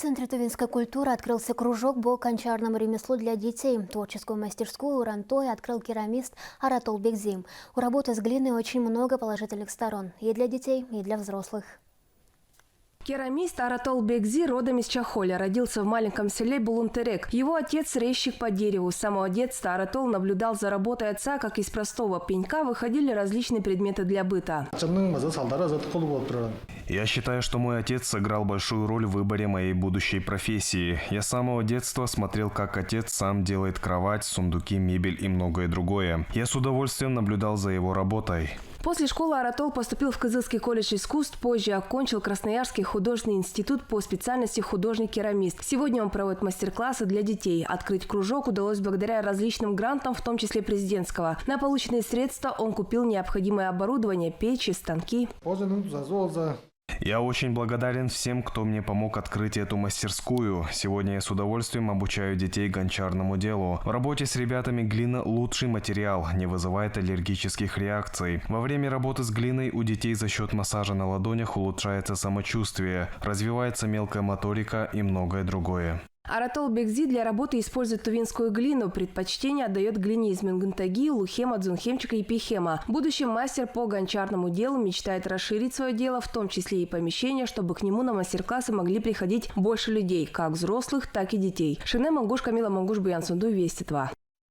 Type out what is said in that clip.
В Центре тувинской культуры открылся кружок по гончарному ремеслу для детей. Творческую мастерскую у Рантой открыл керамист Аратол Бекзи. У работы с глиной очень много положительных сторон. И для детей, и для взрослых. Керамист Аратол Бекзи родом из Чахоля, родился в маленьком селе Булунтерек. Его отец – резчик по дереву. С самого детства Аратол наблюдал за работой отца, как из простого пенька выходили различные предметы для быта. Я считаю, что мой отец сыграл большую роль в выборе моей будущей профессии. Я с самого детства смотрел, как отец сам делает кровать, сундуки, мебель и многое другое. Я с удовольствием наблюдал за его работой. После школы Аратол поступил в Кызылский колледж искусств, позже окончил Красноярский художественный институт по специальности художник-керамист. Сегодня он проводит мастер-классы для детей. Открыть кружок удалось благодаря различным грантам, в том числе президентского. На полученные средства он купил необходимое оборудование, печи, станки. Я очень благодарен всем, кто мне помог открыть эту мастерскую. Сегодня я с удовольствием обучаю детей гончарному делу. В работе с ребятами глина – лучший материал, не вызывает аллергических реакций. Во время работы с глиной у детей за счет массажа на ладонях улучшается самочувствие, развивается мелкая моторика и многое другое. Аратол Бекзи для работы использует тувинскую глину. Предпочтение отдает глине из Мингунтаги, Лухема, Дзунхемчика и Пихема. Будущий мастер по гончарному делу мечтает расширить свое дело, в том числе и помещения, чтобы к нему на мастер-классы могли приходить больше людей, как взрослых, так и детей. Шине Мангуш, Камила Мангуш, Буян Сунду, Вести 2.